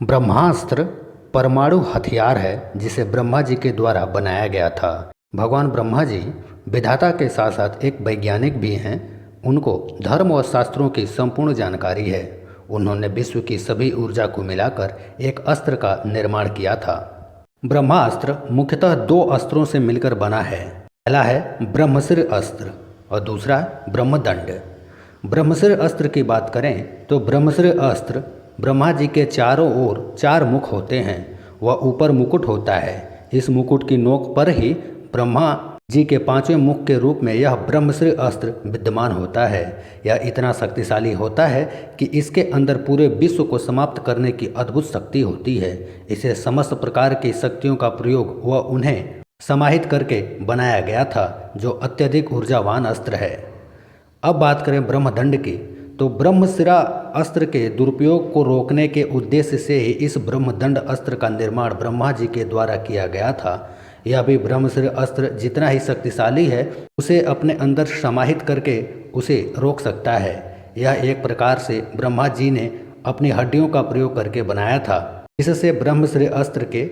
ब्रह्मास्त्र परमाणु हथियार है जिसे ब्रह्मा जी के द्वारा बनाया गया था। भगवान ब्रह्मा जी विधाता के साथ साथ एक वैज्ञानिक भी हैं। उनको धर्म और शास्त्रों की संपूर्ण जानकारी है। उन्होंने विश्व की सभी ऊर्जा को मिलाकर एक अस्त्र का निर्माण किया था। ब्रह्मास्त्र मुख्यतः दो अस्त्रों से मिलकर बना है। पहला है ब्रह्मशिर अस्त्र और दूसरा ब्रह्मदंड। ब्रह्मशिर अस्त्र की बात करें तो ब्रह्मशिर अस्त्र ब्रह्मा जी के चारों ओर चार मुख होते हैं। वह ऊपर मुकुट होता है। इस मुकुट की नोक पर ही ब्रह्मा जी के पांचवें मुख के रूप में यह ब्रह्मशिर अस्त्र विद्यमान होता है। यह इतना शक्तिशाली होता है कि इसके अंदर पूरे विश्व को समाप्त करने की अद्भुत शक्ति होती है। इसे समस्त प्रकार की शक्तियों का प्रयोग व उन्हें समाहित करके बनाया गया था, जो अत्यधिक ऊर्जावान अस्त्र है। अब बात करें ब्रह्मदंड की, तो ब्रह्मशिरा अस्त्र के दुरुपयोग को रोकने के उद्देश्य से ही इस ब्रह्मदंड अस्त्र का निर्माण ब्रह्मा जी के द्वारा किया गया था। यह भी ब्रह्मशिर अस्त्र जितना ही शक्तिशाली है, उसे अपने अंदर समाहित करके उसे रोक सकता है। यह एक प्रकार से ब्रह्मा जी ने अपनी हड्डियों का प्रयोग करके बनाया था, जिससे ब्रह्मशिर अस्त्र के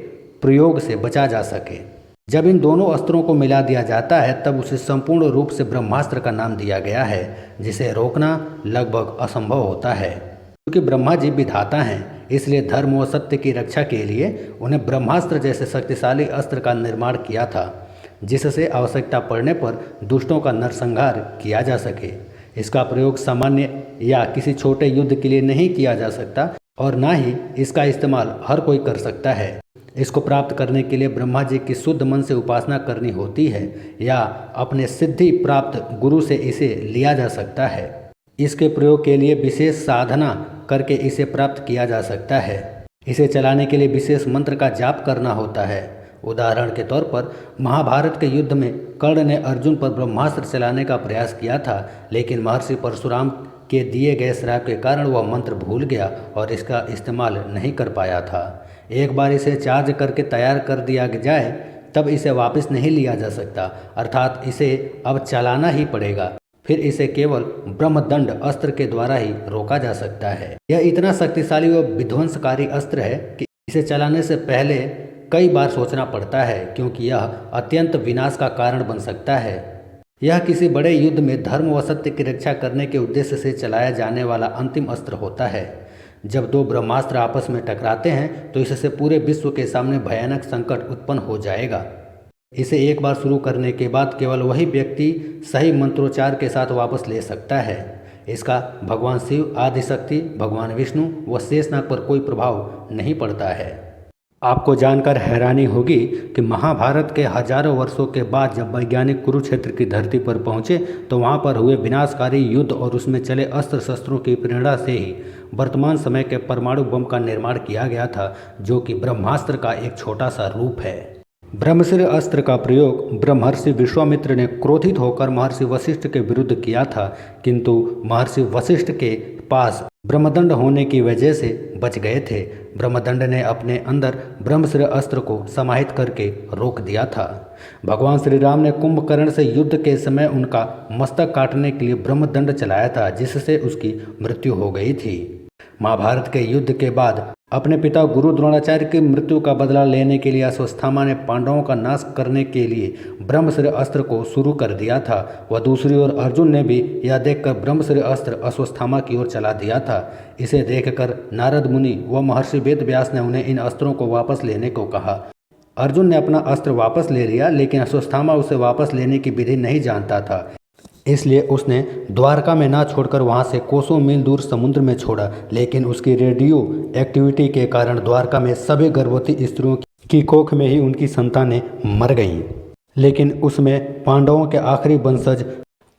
प्रयोग से बचा जा सके। जब इन दोनों अस्त्रों को मिला दिया जाता है तब उसे संपूर्ण रूप से ब्रह्मास्त्र का नाम दिया गया है, जिसे रोकना लगभग असंभव होता है। क्योंकि ब्रह्मा जी विधाता हैं, इसलिए धर्म व सत्य की रक्षा के लिए उन्हें ब्रह्मास्त्र जैसे शक्तिशाली अस्त्र का निर्माण किया था, जिससे आवश्यकता पड़ने पर दुष्टों का नरसंहार किया जा सके। इसका प्रयोग सामान्य या किसी छोटे युद्ध के लिए नहीं किया जा सकता और ना ही इसका इस्तेमाल हर कोई कर सकता है। इसको प्राप्त करने के लिए ब्रह्मा जी की शुद्ध मन से उपासना करनी होती है या अपने सिद्धि प्राप्त गुरु से इसे लिया जा सकता है। इसके प्रयोग के लिए विशेष साधना करके इसे प्राप्त किया जा सकता है। इसे चलाने के लिए विशेष मंत्र का जाप करना होता है। उदाहरण के तौर पर महाभारत के युद्ध में कर्ण ने अर्जुन पर ब्रह्मास्त्र चलाने का प्रयास किया था, लेकिन महर्षि परशुराम के दिए गए श्राप के कारण वह मंत्र भूल गया और इसका इस्तेमाल नहीं कर पाया था। एक बार इसे चार्ज करके तैयार कर दिया जाए तब इसे वापस नहीं लिया जा सकता, अर्थात इसे अब चलाना ही पड़ेगा। फिर इसे केवल ब्रह्मदंड अस्त्र के द्वारा ही रोका जा सकता है। यह इतना शक्तिशाली व विध्वंसकारी अस्त्र है कि इसे चलाने से पहले कई बार सोचना पड़ता है, क्योंकि यह अत्यंत विनाश का कारण बन सकता है। यह किसी बड़े युद्ध में धर्म व सत्य की रक्षा करने के उद्देश्य से चलाया जाने वाला अंतिम अस्त्र होता है। जब दो ब्रह्मास्त्र आपस में टकराते हैं तो इससे पूरे विश्व के सामने भयानक संकट उत्पन्न हो जाएगा। इसे एक बार शुरू करने के बाद केवल वही व्यक्ति सही मंत्रोच्चार के साथ वापस ले सकता है। इसका भगवान शिव, आदिशक्ति, भगवान विष्णु व शेषनाग पर कोई प्रभाव नहीं पड़ता है। आपको जानकर हैरानी होगी कि महाभारत के हजारों वर्षों के बाद जब वैज्ञानिक कुरुक्षेत्र की धरती पर पहुंचे तो वहां पर हुए विनाशकारी युद्ध और उसमें चले अस्त्र शस्त्रों की प्रेरणा से ही वर्तमान समय के परमाणु बम का निर्माण किया गया था, जो कि ब्रह्मास्त्र का एक छोटा सा रूप है। ब्रह्मशिर अस्त्र का प्रयोग ब्रह्मर्षि विश्वामित्र ने क्रोधित होकर महर्षि वशिष्ठ के विरुद्ध किया था, किंतु महर्षि वशिष्ठ के पास ब्रह्मदंड होने की वजह से बच गए थे। ब्रह्मदंड ने अपने अंदर ब्रह्मशिर अस्त्र को समाहित करके रोक दिया था। भगवान श्री राम ने कुंभकर्ण से युद्ध के समय उनका मस्तक काटने के लिए ब्रह्मदंड चलाया था, जिससे उसकी मृत्यु हो गई थी। महाभारत के युद्ध के बाद अपने पिता गुरु द्रोणाचार्य की मृत्यु का बदला लेने के लिए अश्वत्थामा ने पांडवों का नाश करने के लिए ब्रह्मशिर अस्त्र को शुरू कर दिया था। वह दूसरी ओर अर्जुन ने भी यह देखकर ब्रह्मशिर अस्त्र अश्वत्थामा की ओर चला दिया था। इसे देखकर नारद मुनि व महर्षि वेद व्यास ने उन्हें इन अस्त्रों को वापस लेने को कहा। अर्जुन ने अपना अस्त्र वापस ले लिया, लेकिन अश्वत्थामा उसे वापस लेने की विधि नहीं जानता था, इसलिए उसने द्वारका में ना छोड़कर वहां से कोसों मील दूर समुद्र में छोड़ा। लेकिन उसकी रेडियो एक्टिविटी के कारण द्वारका में सभी गर्भवती स्त्रियों की कोख में ही उनकी संतानें मर गईं। लेकिन उसमें पांडवों के आखिरी वंशज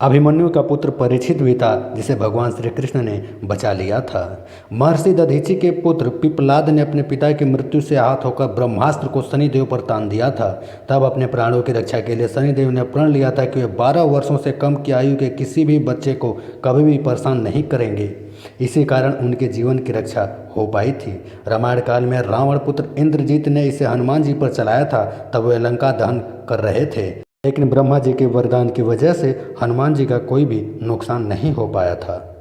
अभिमन्यु का पुत्र परीक्षित भी था, जिसे भगवान श्री कृष्ण ने बचा लिया था। महर्षि दधीचि के पुत्र पिप्पलाद ने अपने पिता की मृत्यु से आहत होकर ब्रह्मास्त्र को शनिदेव पर तान दिया था। तब अपने प्राणों की रक्षा के लिए शनिदेव ने प्रण लिया था कि वे 12 वर्षों से कम की आयु के किसी भी बच्चे को कभी भी परेशान नहीं करेंगे। इसी कारण उनके जीवन की रक्षा हो पाई थी। रामायण काल में रावण पुत्र इंद्रजीत ने इसे हनुमान जी पर चलाया था, तब वे लंका दहन कर रहे थे, लेकिन ब्रह्मा जी के वरदान की वजह से हनुमान जी का कोई भी नुकसान नहीं हो पाया था।